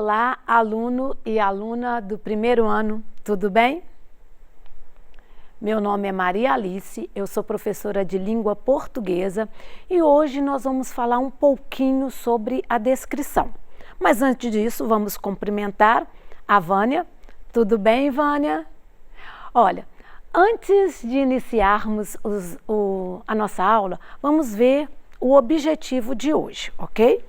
Olá, aluno e aluna do primeiro ano, tudo bem? Meu nome é Maria Alice, eu sou professora de língua portuguesa e hoje nós vamos falar um pouquinho sobre a descrição. Mas antes disso, vamos cumprimentar a Vânia. Tudo bem, Vânia? Olha, antes de iniciarmos a nossa aula, vamos ver o objetivo de hoje, ok?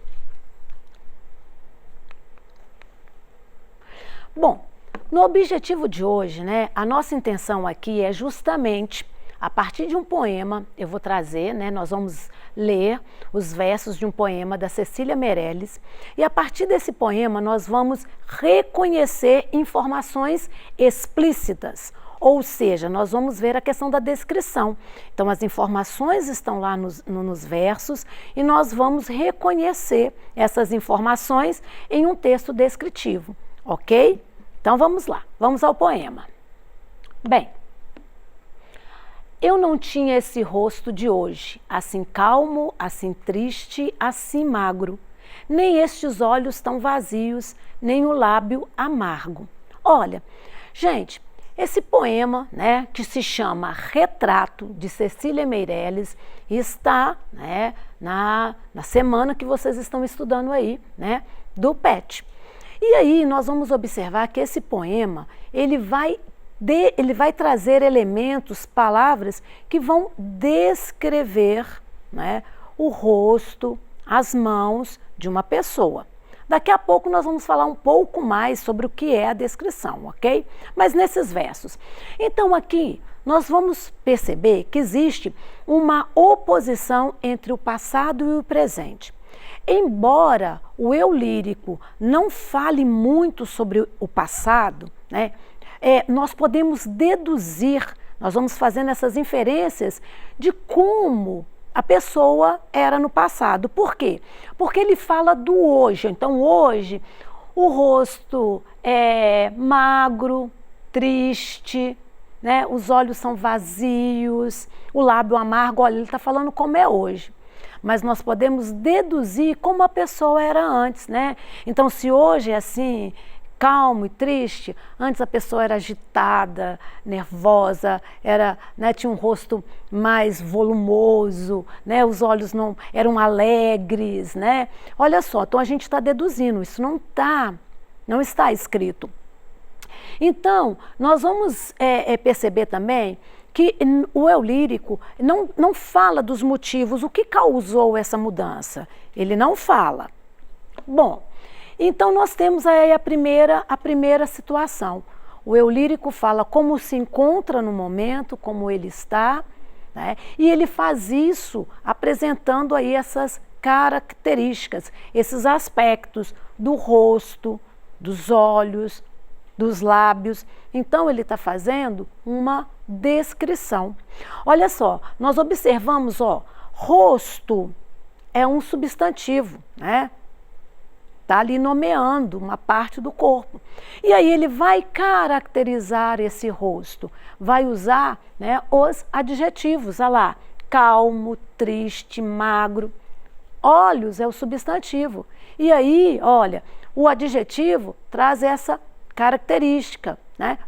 Bom, no objetivo de hoje, a nossa intenção aqui é justamente, a partir de um poema, eu vou trazer, nós vamos ler os versos de um poema da Cecília Meirelles, e a partir desse poema nós vamos reconhecer informações explícitas, ou seja, nós vamos ver a questão da descrição. Então, as informações estão lá nos versos e nós vamos reconhecer essas informações em um texto descritivo. Ok? Então vamos lá, vamos ao poema. Bem, eu não tinha esse rosto de hoje, assim calmo, assim triste, assim magro, nem estes olhos tão vazios, nem o lábio amargo. Olha, gente, esse poema, que se chama Retrato, de Cecília Meirelles, está na semana que vocês estão estudando aí, do PET. E aí nós vamos observar que esse poema, ele vai trazer elementos, palavras que vão descrever o rosto, as mãos de uma pessoa. Daqui a pouco nós vamos falar um pouco mais sobre o que é a descrição, ok? Mas nesses versos. Então aqui nós vamos perceber que existe uma oposição entre o passado e o presente. Embora o eu lírico não fale muito sobre o passado, nós podemos deduzir, nós vamos fazendo essas inferências de como a pessoa era no passado. Por quê? Porque ele fala do hoje. Então, hoje, o rosto é magro, triste, os olhos são vazios, o lábio amargo. Olha, ele está falando como é hoje. Mas nós podemos deduzir como a pessoa era antes, Então, se hoje é assim, calmo e triste, antes a pessoa era agitada, nervosa, tinha um rosto mais volumoso, os olhos não eram alegres, Olha só, então a gente está deduzindo, isso não está escrito. Então, nós vamos perceber também que o eu lírico não fala dos motivos, o que causou essa mudança. Ele não fala. Bom, então nós temos aí a primeira situação. O eu lírico fala como se encontra no momento, como ele está, e ele faz isso apresentando aí essas características, esses aspectos do rosto, dos olhos, dos lábios. Então ele está fazendo uma descrição. Olha só, nós observamos, rosto é um substantivo, Está ali nomeando uma parte do corpo. E aí ele vai caracterizar esse rosto, vai usar os adjetivos, olha lá, calmo, triste, magro. Olhos é o substantivo. E aí, olha, o adjetivo traz essa característica,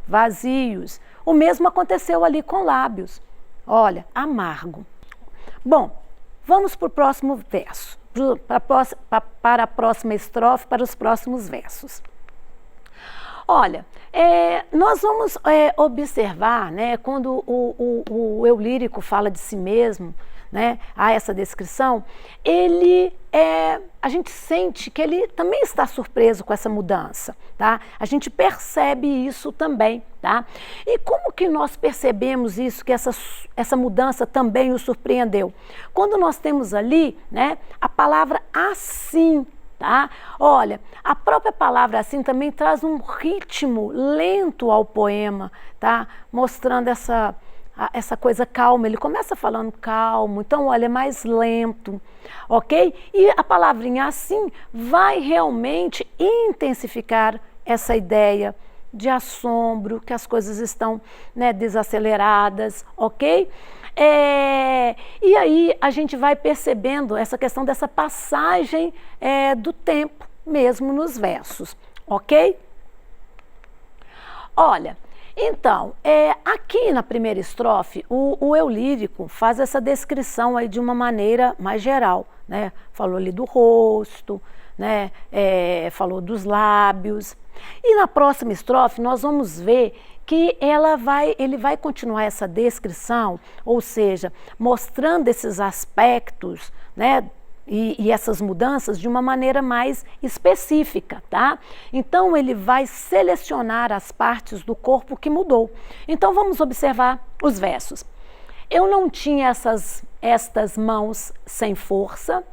vazios. O mesmo aconteceu ali com lábios. Olha, amargo. Bom, vamos para o próximo verso, para a próxima estrofe, para os próximos versos. Olha, nós vamos observar, quando o eu lírico fala de si mesmo, a essa descrição, a gente sente que ele também está surpreso com essa mudança, tá? A gente percebe isso também, tá? E como que nós percebemos isso, que essa mudança também o surpreendeu? Quando nós temos ali, a palavra assim, tá? Olha, a própria palavra assim também traz um ritmo lento ao poema, tá? Mostrando essa coisa calma. Ele começa falando calmo, então olha, é mais lento, ok? E a palavrinha assim vai realmente intensificar essa ideia de assombro, que as coisas estão desaceleradas, ok? E aí a gente vai percebendo essa questão dessa passagem do tempo mesmo nos versos, ok? Olha, então, aqui na primeira estrofe, o eu lírico faz essa descrição aí de uma maneira mais geral, né? Falou ali do rosto, né? Falou dos lábios. E na próxima estrofe nós vamos ver que ele vai continuar essa descrição, ou seja, mostrando esses aspectos, né? E essas mudanças de uma maneira mais específica, tá? Então ele vai selecionar as partes do corpo que mudou. Então vamos observar os versos. Eu não tinha estas mãos sem força,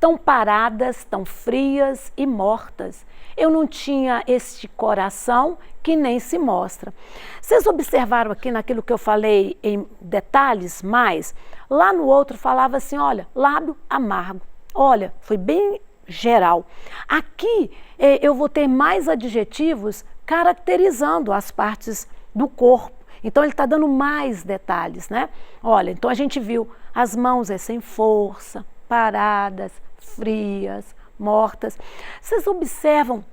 tão paradas, tão frias e mortas. Eu não tinha este coração que nem se mostra. Vocês observaram aqui naquilo que eu falei em detalhes mais? Lá no outro falava assim, olha, lábio amargo. Olha, foi bem geral. Aqui eu vou ter mais adjetivos caracterizando as partes do corpo. Então ele está dando mais detalhes, né? Olha, então a gente viu as mãos sem força, paradas, frias, mortas. Vocês observam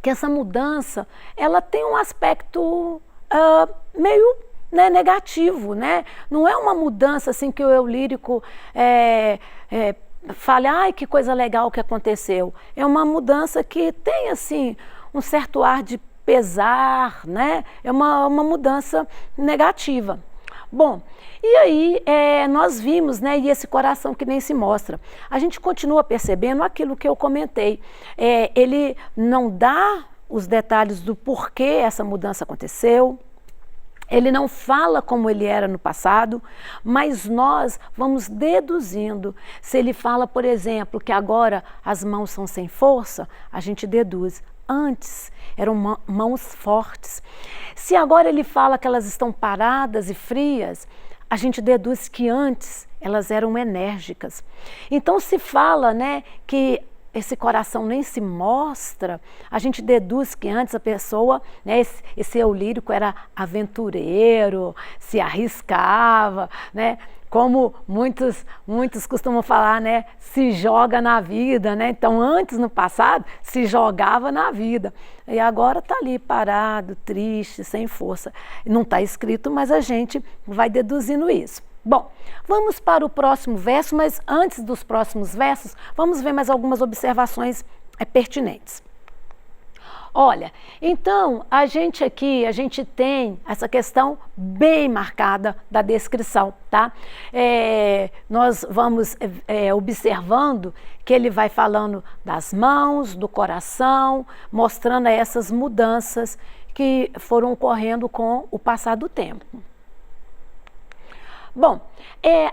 que essa mudança, ela tem um aspecto meio negativo, né? Não é uma mudança assim que o eu lírico fale, ai, que coisa legal que aconteceu. É uma mudança que tem, assim, um certo ar de pesar, né? É uma mudança negativa. Bom, e aí nós vimos, né, e esse coração que nem se mostra. A gente continua percebendo aquilo que eu comentei. Ele não dá os detalhes do porquê essa mudança aconteceu. Ele não fala como ele era no passado, mas nós vamos deduzindo. Se ele fala, por exemplo, que agora as mãos são sem força, a gente deduz. Antes eram mãos fortes. Se agora ele fala que elas estão paradas e frias, a gente deduz que antes elas eram enérgicas. Então se fala, né, que esse coração nem se mostra, a gente deduz que antes a pessoa, né, esse eu lírico era aventureiro, se arriscava, né? Como muitos costumam falar, né, se joga na vida, né? Então antes, no passado, se jogava na vida. E agora está ali parado, triste, sem força. Não está escrito, mas a gente vai deduzindo isso. Bom, vamos para o próximo verso, mas antes dos próximos versos, vamos ver mais algumas observações pertinentes. Olha, então a gente tem essa questão bem marcada da descrição, tá? Nós vamos observando que ele vai falando das mãos, do coração, mostrando essas mudanças que foram ocorrendo com o passar do tempo. Bom,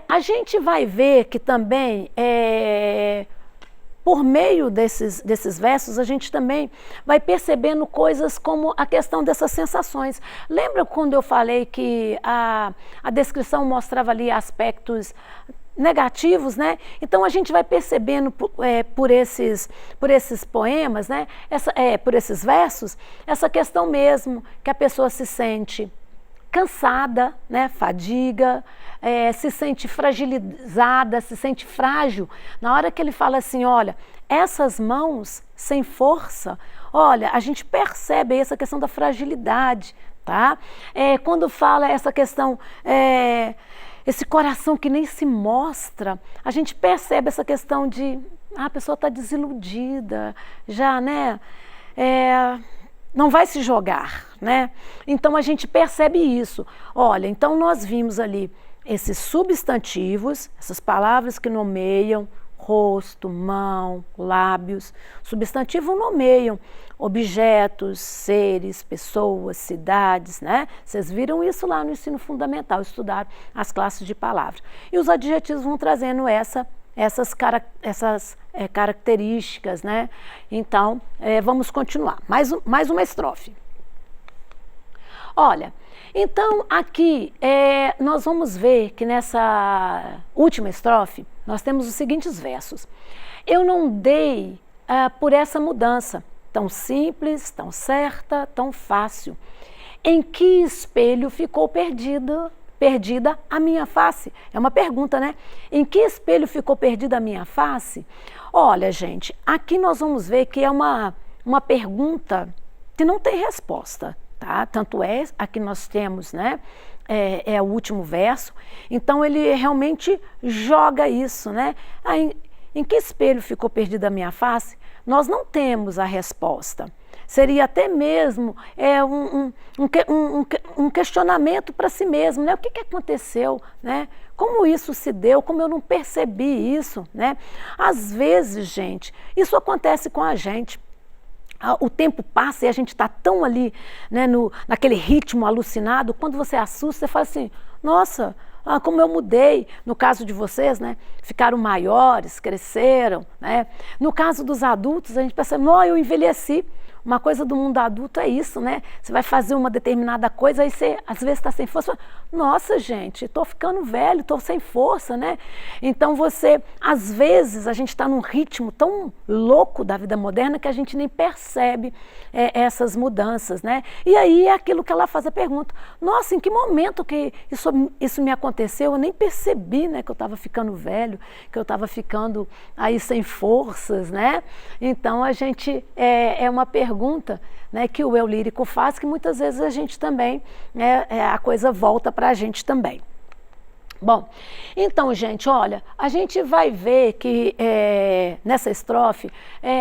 a gente vai ver que também, por meio desses versos, a gente também vai percebendo coisas como a questão dessas sensações. Lembra quando eu falei que a descrição mostrava ali aspectos negativos, né? Então a gente vai percebendo por esses poemas, né? Por esses versos, essa questão mesmo que a pessoa se sente cansada, né? Fadiga, se sente fragilizada, se sente frágil. Na hora que ele fala assim, olha, essas mãos sem força, olha, a gente percebe essa questão da fragilidade, tá? Quando fala essa questão, esse coração que nem se mostra, a gente percebe essa questão de, a pessoa está desiludida, já, né? Não vai se jogar, né? Então a gente percebe isso. Olha, então nós vimos ali esses substantivos, essas palavras que nomeiam rosto, mão, lábios. Substantivo nomeiam objetos, seres, pessoas, cidades, né? Vocês viram isso lá no ensino fundamental, estudaram as classes de palavras. E os adjetivos vão trazendo essas características, né? Então, vamos continuar. Mais uma estrofe. Olha, então aqui nós vamos ver que nessa última estrofe nós temos os seguintes versos. Eu não dei por essa mudança, tão simples, tão certa, tão fácil. Em que espelho ficou perdida a minha face? É uma pergunta, né? Em que espelho ficou perdida a minha face? Olha, gente, aqui nós vamos ver que é uma uma pergunta que não tem resposta, tá? Tanto é, aqui nós temos, né? É o último verso. Então ele realmente joga isso, né? Em que espelho ficou perdida a minha face? Nós não temos a resposta. Seria até mesmo um questionamento para si mesmo, né? O que aconteceu, né? Como isso se deu, como eu não percebi isso, né? Às vezes, gente, isso acontece com a gente. O tempo passa e a gente está tão ali, né, naquele ritmo alucinado, quando você assusta, você fala assim, nossa, como eu mudei. No caso de vocês, né, ficaram maiores, cresceram, né? No caso dos adultos, a gente pensa, não, eu envelheci. Uma coisa do mundo adulto é isso, né? Você vai fazer uma determinada coisa, aí você às vezes está sem força. Nossa, gente, estou ficando velho, estou sem força, né? Então às vezes, a gente está num ritmo tão louco da vida moderna que a gente nem percebe essas mudanças, né? E aí é aquilo que ela faz a pergunta. Nossa, em que momento que isso me aconteceu? Eu nem percebi, né, que eu estava ficando velho, que eu estava ficando aí sem forças, né? Então a gente é uma pergunta, né, que o eu lírico faz, que muitas vezes a gente também, né, a coisa volta para a gente também. Bom, então, gente, olha, a gente vai ver que nessa estrofe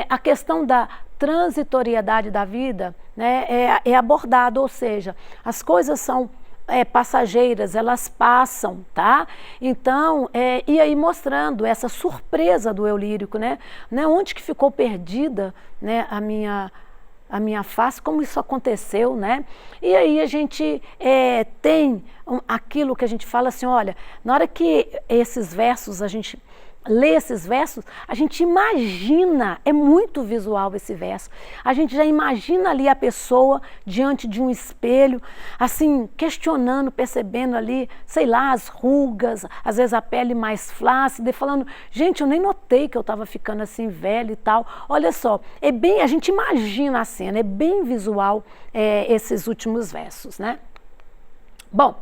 a questão da transitoriedade da vida, né, é abordada, ou seja, as coisas são passageiras, elas passam, tá? Então, e aí mostrando essa surpresa do eu lírico, né? Onde que ficou perdida, né, a minha face, como isso aconteceu, né? E aí a gente tem aquilo que a gente fala assim, olha, na hora que esses versos, a gente lê esses versos, a gente imagina, é muito visual esse verso, a gente já imagina ali a pessoa diante de um espelho, assim, questionando, percebendo ali, sei lá, as rugas, às vezes a pele mais flácida, e falando, gente, eu nem notei que eu estava ficando assim velho e tal. Olha só, a gente imagina a cena, é bem visual esses últimos versos, né? Bom,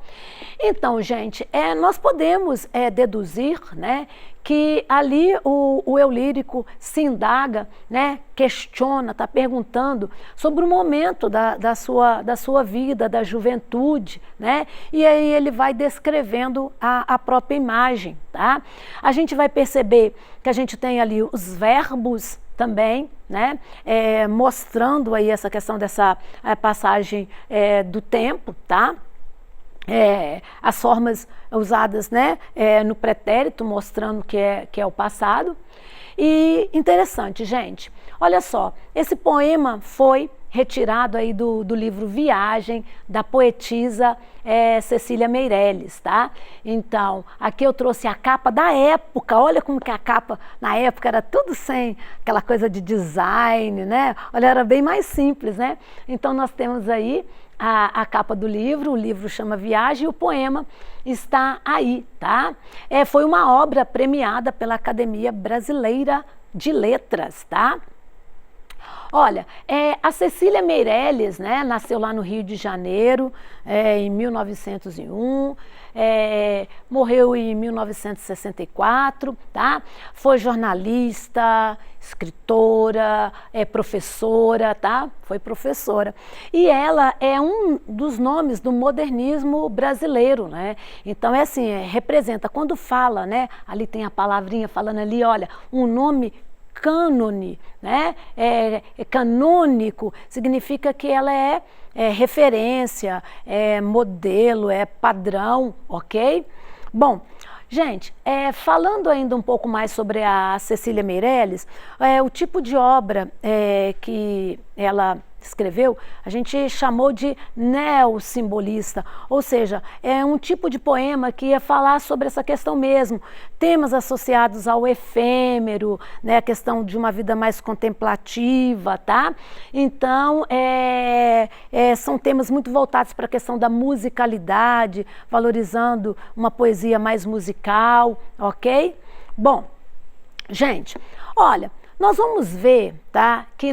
então, gente, nós podemos deduzir, né, que ali o eu lírico se indaga, né, questiona, está perguntando sobre o momento da sua vida, da juventude, né, e aí ele vai descrevendo a própria imagem, tá? A gente vai perceber que a gente tem ali os verbos também, né, mostrando aí essa questão dessa passagem do tempo, tá? As formas usadas, né, no pretérito, mostrando que é o passado. E interessante, gente, olha só, esse poema foi retirado aí do livro Viagem, da poetisa Cecília Meirelles, tá? Então, aqui eu trouxe a capa da época, olha como que a capa na época era tudo sem aquela coisa de design, né? Olha, era bem mais simples, né? Então nós temos aí a capa do livro, o livro chama Viagem e o poema está aí, tá? Foi uma obra premiada pela Academia Brasileira de Letras, tá? Olha, a Cecília Meirelles, né, nasceu lá no Rio de Janeiro, em 1901, morreu em 1964, tá? Foi jornalista, escritora, professora, tá? Foi professora. E ela é um dos nomes do modernismo brasileiro, né? Então assim, representa, quando fala, né, ali tem a palavrinha falando ali, olha, um nome cânone, né? Canônico, significa que ela é referência, é modelo, é padrão, ok? Bom, gente, falando ainda um pouco mais sobre a Cecília Meirelles, o tipo de obra que ela escreveu, a gente chamou de neossimbolista, ou seja, é um tipo de poema que ia falar sobre essa questão mesmo, temas associados ao efêmero, né, a questão de uma vida mais contemplativa, tá? Então, são temas muito voltados para a questão da musicalidade, valorizando uma poesia mais musical, ok? Bom, gente, olha, nós vamos ver, tá, que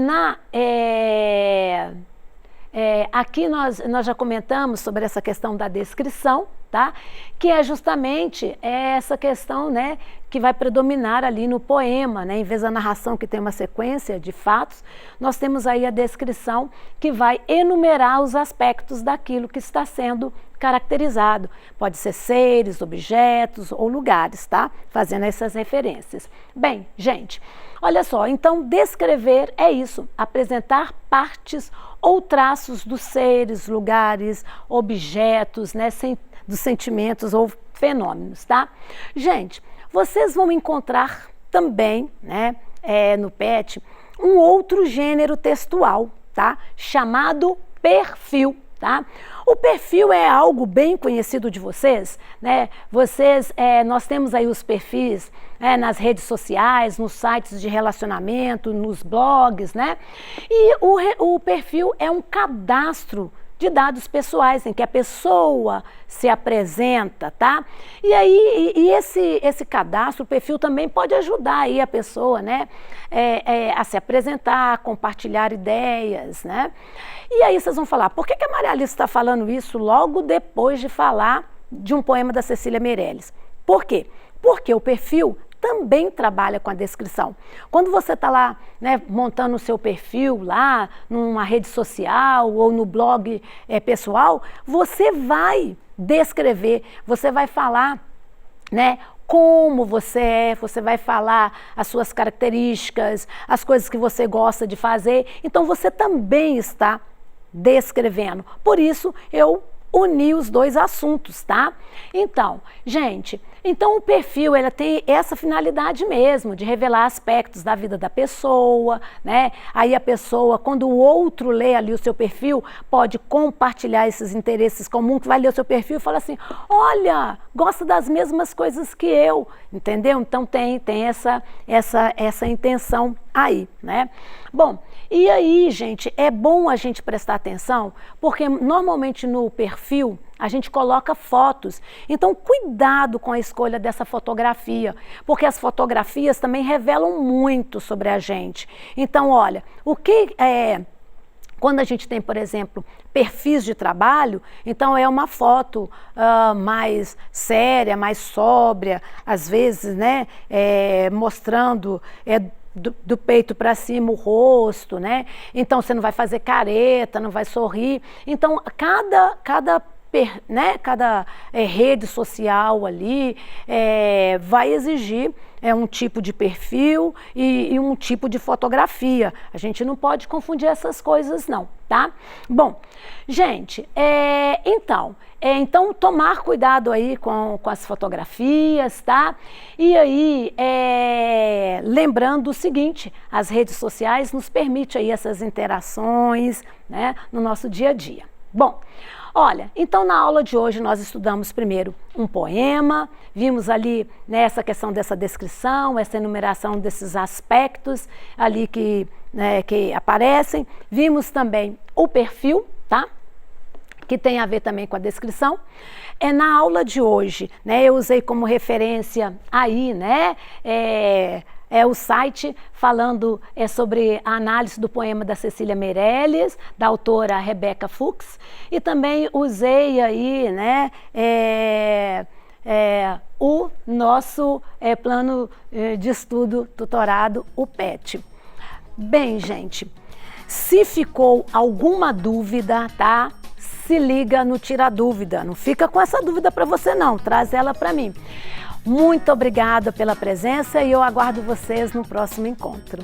aqui nós já comentamos sobre essa questão da descrição, tá? Que é justamente essa questão, né, que vai predominar ali no poema, né? Em vez da narração que tem uma sequência de fatos, nós temos aí a descrição que vai enumerar os aspectos daquilo que está sendo caracterizado. Pode ser seres, objetos ou lugares, tá? Fazendo essas referências. Bem, gente, olha só, então descrever é isso, apresentar partes ou traços dos seres, lugares, objetos, né, dos sentimentos ou fenômenos, tá? Gente, vocês vão encontrar também, né, no PET, um outro gênero textual, tá? Chamado perfil. Tá? O perfil é algo bem conhecido de vocês, né? Nós temos aí os perfis nas redes sociais, nos sites de relacionamento, nos blogs, né? E o perfil é um cadastro de dados pessoais, em que a pessoa se apresenta, tá? E aí, esse cadastro, o perfil também pode ajudar aí a pessoa, né? A se apresentar, compartilhar ideias, né? E aí vocês vão falar, por que a Maria Alice está falando isso logo depois de falar de um poema da Cecília Meirelles? Por quê? Porque o perfil também trabalha com a descrição. Quando você está lá, né, montando o seu perfil lá, numa rede social ou no blog pessoal, você vai descrever, você vai falar, né, como você vai falar as suas características, as coisas que você gosta de fazer. Então você também está descrevendo. Por isso eu uni os dois assuntos, tá? Então, gente, o perfil ele tem essa finalidade mesmo, de revelar aspectos da vida da pessoa, né? Aí a pessoa, quando o outro lê ali o seu perfil, pode compartilhar esses interesses comuns, que vai ler o seu perfil e fala assim, olha, gosta das mesmas coisas que eu, entendeu? Então tem essa intenção aí, né? Bom, e aí, gente, é bom a gente prestar atenção, porque normalmente no perfil a gente coloca fotos. Então, cuidado com a escolha dessa fotografia, porque as fotografias também revelam muito sobre a gente. Então, olha, quando a gente tem, por exemplo, perfis de trabalho, então é uma foto mais séria, mais sóbria, às vezes, né, mostrando do peito para cima o rosto, né? Então você não vai fazer careta, não vai sorrir. Então cada rede social ali vai exigir um tipo de perfil e um tipo de fotografia. A gente não pode confundir essas coisas não, tá? Bom, gente, então tomar cuidado aí com as fotografias, tá? E aí, lembrando o seguinte, as redes sociais nos permitem aí essas interações, né, no nosso dia a dia. Bom, olha, então na aula de hoje nós estudamos primeiro um poema, vimos ali, né, essa questão dessa descrição, essa enumeração desses aspectos ali que aparecem, vimos também o perfil, tá? Que tem a ver também com a descrição. Na aula de hoje, né, eu usei como referência aí, né, o site falando sobre a análise do poema da Cecília Meirelles, da autora Rebeca Fuchs, e também usei aí, né, o nosso plano de estudo tutorado, o PET. Bem, gente, se ficou alguma dúvida, tá? Se liga no Tira Dúvida, não fica com essa dúvida para você não, traz ela para mim. Muito obrigada pela presença e eu aguardo vocês no próximo encontro.